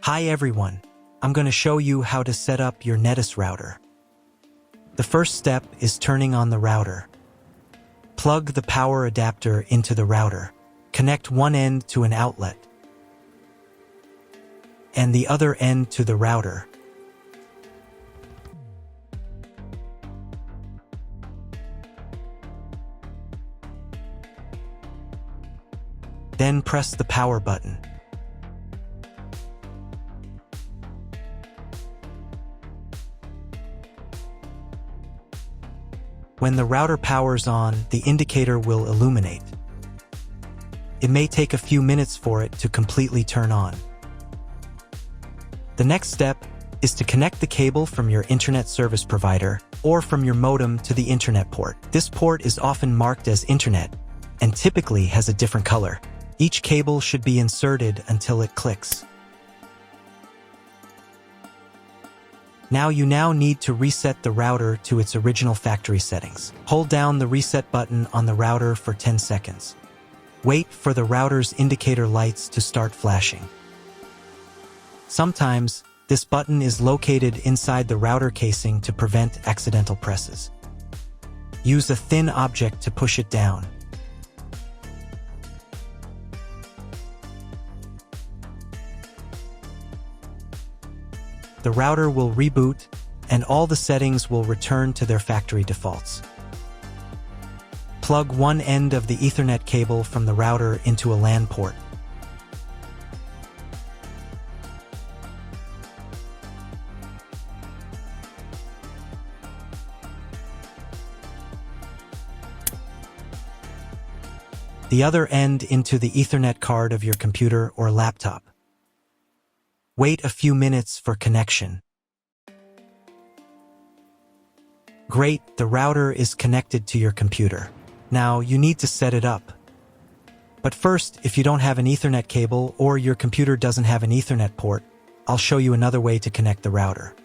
Hi everyone, I'm going to show you how to set up your Netis router. The first step is turning on the router. Plug the power adapter into the router. Connect one end to an outlet and the other end to the router. Then press the power button. When the router powers on, the indicator will illuminate. It may take a few minutes for it to completely turn on. The next step is to connect the cable from your internet service provider or from your modem to the internet port. This port is often marked as internet and typically has a different color. Each cable should be inserted until it clicks. You now need to reset the router to its original factory settings. Hold down the reset button on the router for 10 seconds. Wait for the router's indicator lights to start flashing. Sometimes, this button is located inside the router casing to prevent accidental presses. Use a thin object to push it down. The router will reboot, and all the settings will return to their factory defaults. Plug one end of the Ethernet cable from the router into a LAN port. The other end into the Ethernet card of your computer or laptop. Wait a few minutes for connection. Great, the router is connected to your computer. Now you need to set it up. But first, if you don't have an Ethernet cable or your computer doesn't have an Ethernet port, I'll show you another way to connect the router.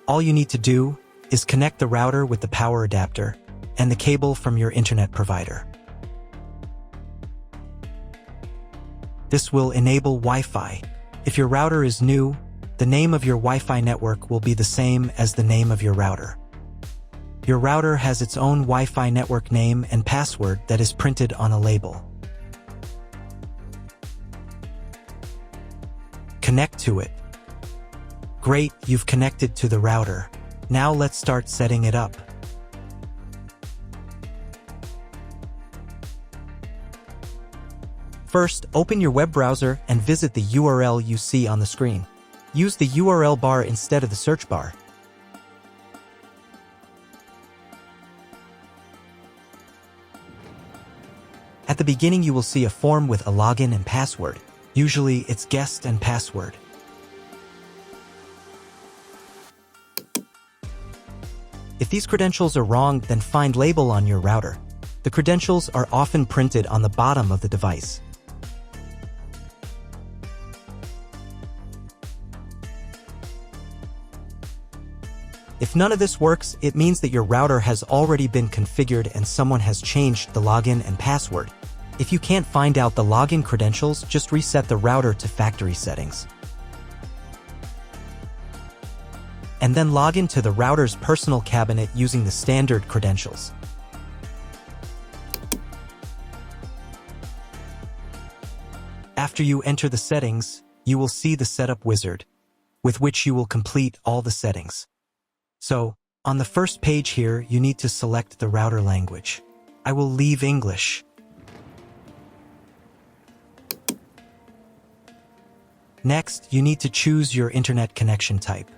All you need to do is connect the router with the power adapter and the cable from your internet provider. This will enable Wi-Fi. If your router is new, the name of your Wi-Fi network will be the same as the name of your router. Your router has its own Wi-Fi network name and password that is printed on a label. Connect to it. Great, you've connected to the router. Now let's start setting it up. First, open your web browser and visit the URL you see on the screen. Use the URL bar instead of the search bar. At the beginning, you will see a form with a login and password. Usually, it's guest and password. If these credentials are wrong, then find label on your router. The credentials are often printed on the bottom of the device. If none of this works, it means that your router has already been configured and someone has changed the login and password. If you can't find out the login credentials, just reset the router to factory settings. And then log into the router's personal cabinet using the standard credentials. After you enter the settings, you will see the setup wizard, with which you will complete all the settings. So, on the first page here, you need to select the router language. I will leave English. Next, you need to choose your internet connection type.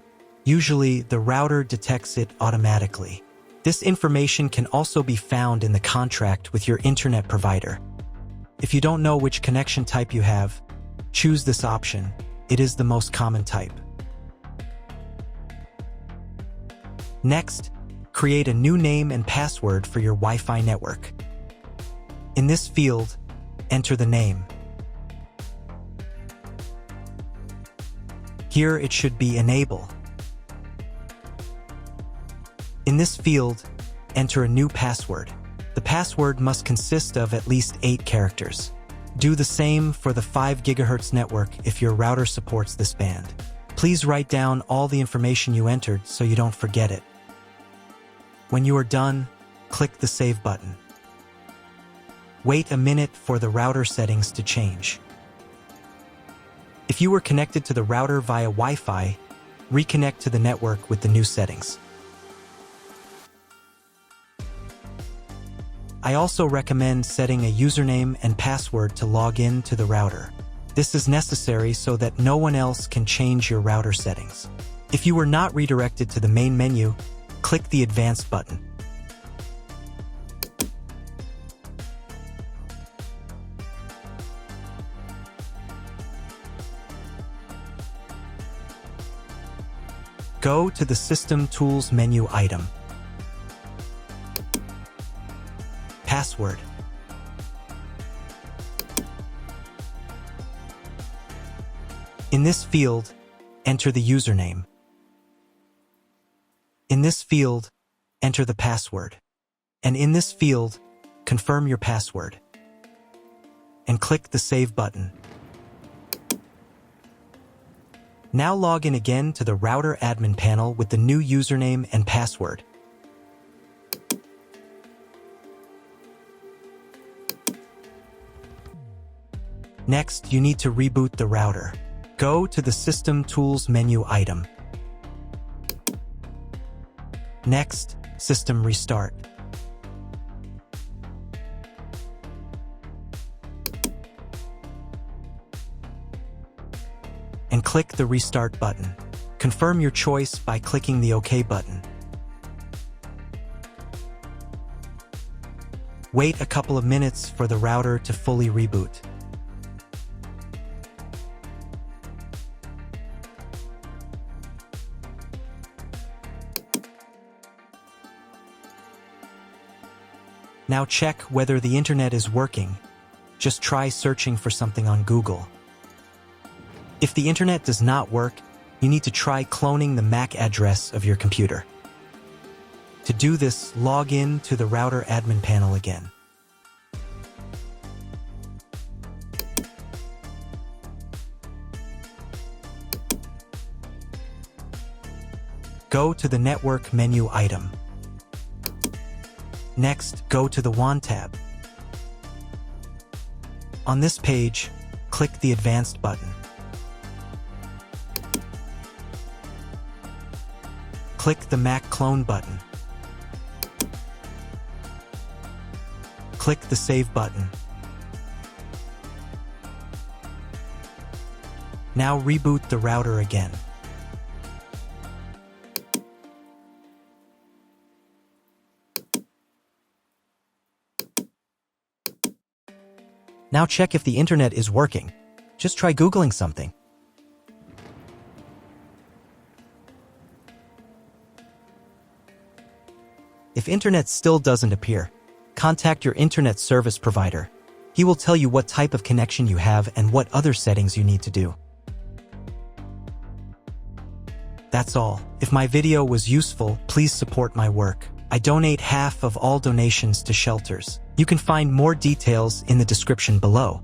Usually, the router detects it automatically. This information can also be found in the contract with your internet provider. If you don't know which connection type you have, choose this option. It is the most common type. Next, create a new name and password for your Wi-Fi network. In this field, enter the name. Here it should be Enable. In this field, enter a new password. The password must consist of at least 8 characters. Do the same for the 5 GHz network if your router supports this band. Please write down all the information you entered so you don't forget it. When you are done, click the Save button. Wait a minute for the router settings to change. If you were connected to the router via Wi-Fi, reconnect to the network with the new settings. I also recommend setting a username and password to log in to the router. This is necessary so that no one else can change your router settings. If you were not redirected to the main menu, click the Advanced button. Go to the System Tools menu item. Password. In this field, enter the username. In this field, enter the password. And in this field, confirm your password. And click the Save button. Now log in again to the router admin panel with the new username and password. Next, you need to reboot the router. Go to the System Tools menu item. Next, System Restart. And click the Restart button. Confirm your choice by clicking the OK button. Wait a couple of minutes for the router to fully reboot. Now check whether the internet is working. Just try searching for something on Google. If the internet does not work, you need to try cloning the MAC address of your computer. To do this, log in to the router admin panel again. Go to the Network menu item. Next, go to the WAN tab. On this page, click the Advanced button. Click the MAC clone button. Click the Save button. Now reboot the router again. Now check if the internet is working. Just try Googling something. If internet still doesn't appear, contact your internet service provider. He will tell you what type of connection you have and what other settings you need to do. That's all. If my video was useful, please support my work. I donate half of all donations to shelters. You can find more details in the description below.